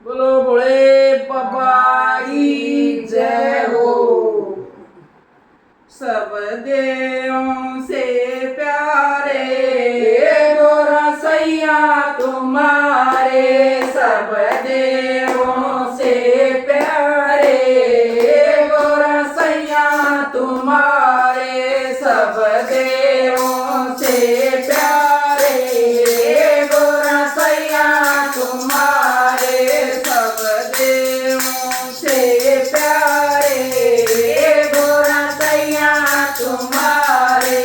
बोलो भोले बाबा की जय हो। सब देवों से प्यारे गोरा सैया तुम्हारे, सब देवों से प्यारे गोरा सैया तुम्हारे, सब देवों से प्यारे गोरा सैया तुम्हारे, सब देवों से प्यारे गोरा सैया तुम्हारे,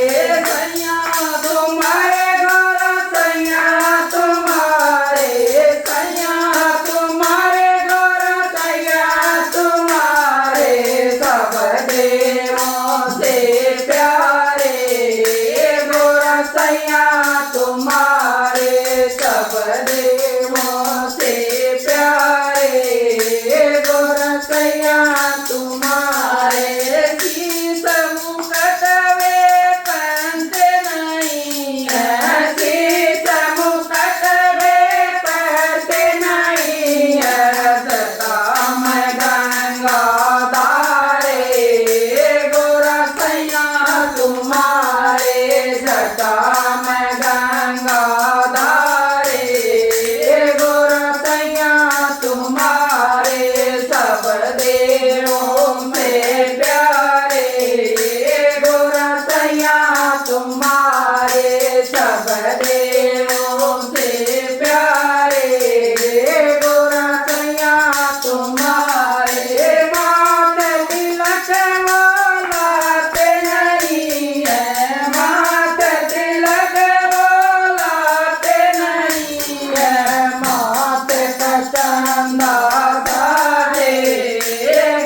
सैया तुम्हारे गोरा सैया तुम्हारे, सैया तुम्हारे गोरा सैया तुम्हारे, सब देवों से प्यारे गोरा सैया तुम्हारे, सब देवों से प्यारे गोरा सैया तुम्हारे। शीश मुकुट वे पहनते नहीं है, शीश मुकुट वे पहनते नहीं है, जटा में गंगा धारे गोरा सैया तुम्हारे, जटा में गंगा धारे गोरा सैया तुम्हारे, सब देवों में प्यारे गोरा सैया तुम्हारे, सब देवों से प्यारे गोरा सैया तुम्हारे। माथे तिलक वो लाते नहीं है, माथे तिलक वो लाते नहीं है, माथे का चंदा धारे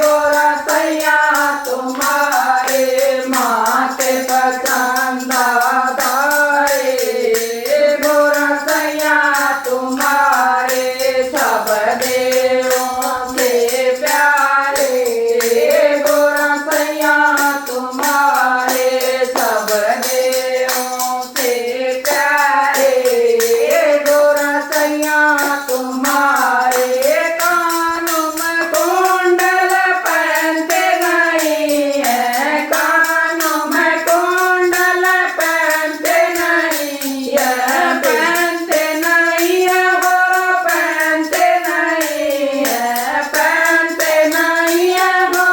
गोरा सैया तुम्हारे, माथे पर चंदा धारे गोरा सैया तुम्हारे, सब देवों से प्यारे गोरा सैया तुम्हारे, सब देवों से प्यारे गोरा सैया तुम्हारे। कानों में कुंडल पहनते नहीं है, कानों में कुंडल पहनते नहीं है, पहनते नहीं है वो पहनते नहीं है, पहनते नहीं है वो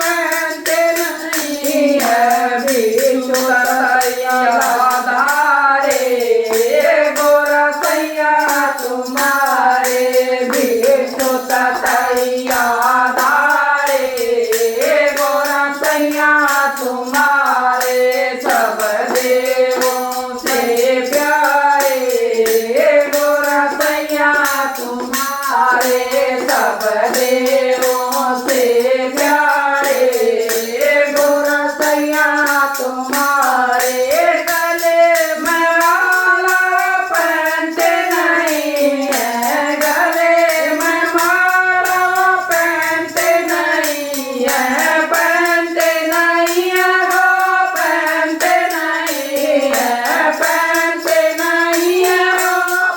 पहनते नहीं है, बिच्छू सैया धारे गोरा सैया तुम्हारे, बिच्छू सैया धारे गोरा सैया तुम्हारे, सब देवों से प्यारे गोरा सैया तुम्हारे, सब देवों से प्यारे गोरा सैया तुम्हारे। गले में माला पहनते नहीं है, गले में माला पहनते नहीं है, पहनते नहीं है वो पहनते नहीं है, पहनते नहीं है वो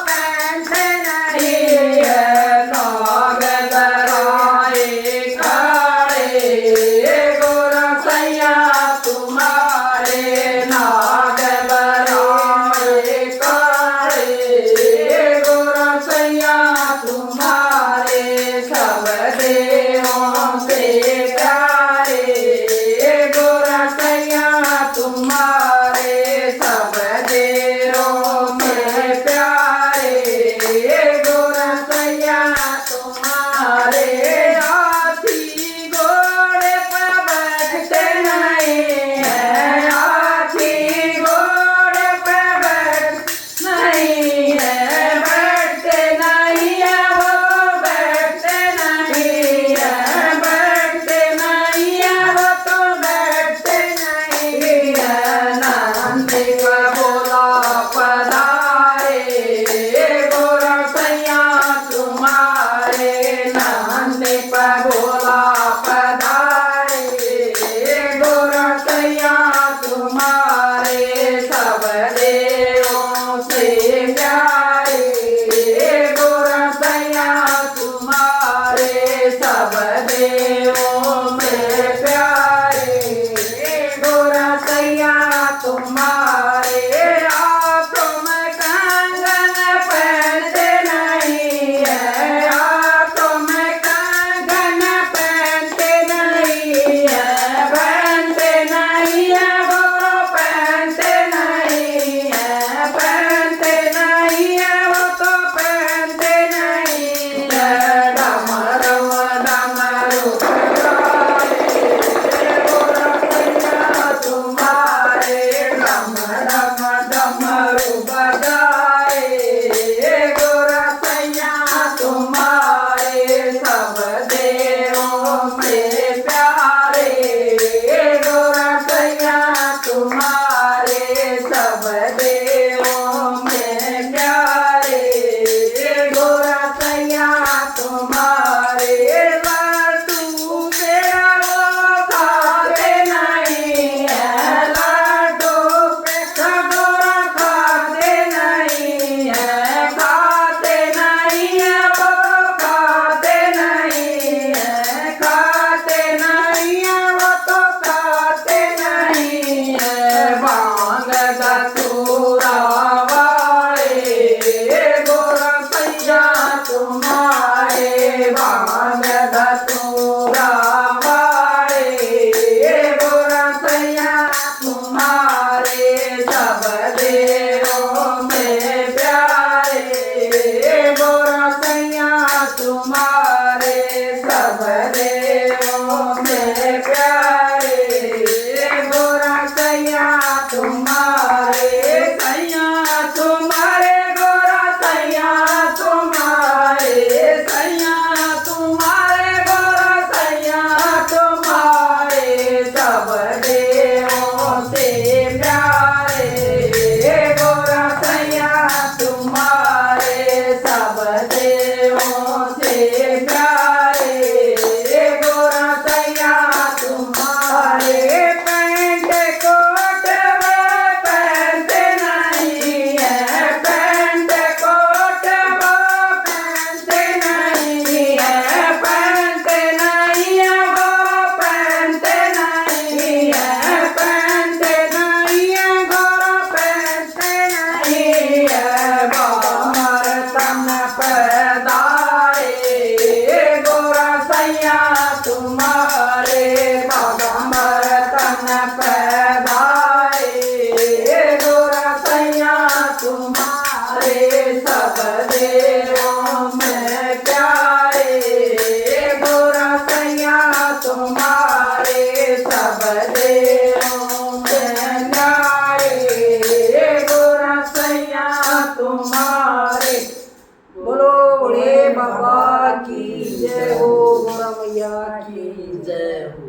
पहनते नहीं है, नाग दराए काले गोरा सैया तुम्हारे, नाग दराए काले गोरा सैया तुम्हारे, सब देवों से प्यारे गोरा सैया तुम्हारे, सब देवों में प्यारे गोरा सैया तुम्हारे। हाथी घोड़े पर बैठते नहीं है, हाथी घोड़े पर बैठ नहीं है, बैठते नहीं है वो भांग धतूरा वाले गोरा सैया तुम्हारे सब देवों में प्यारे गोरा सैया तुम्हारे सब देवों में प्यारे गोरा सैया तुम्हारे गोरा सैया तुम्हारे गोरा सैया तुम्हारे सब देवों से प्यारे गोरा सैया तुम्हारे सब देवों से प्यारे गोरा सैया तुम्हारे पैंट कोट वो पहनते नहीं है पैंट कोट वो पहनते नहीं है पहनते नहीं है वो पहनते नहीं है पहनते नहीं है गोरा पहनते नहीं है बामर तन पैदाए गोरा सैया तुम्हारे बामर तन पैदाए गोरा सैया तुम्हारे सब देवों में प्यारे गोरा सैया तुम्हारे सब देवों में न्यारे गोरा सैया तुम्हारे बोलो बोले बाबा की जय हो गोरा मैया की जय हो।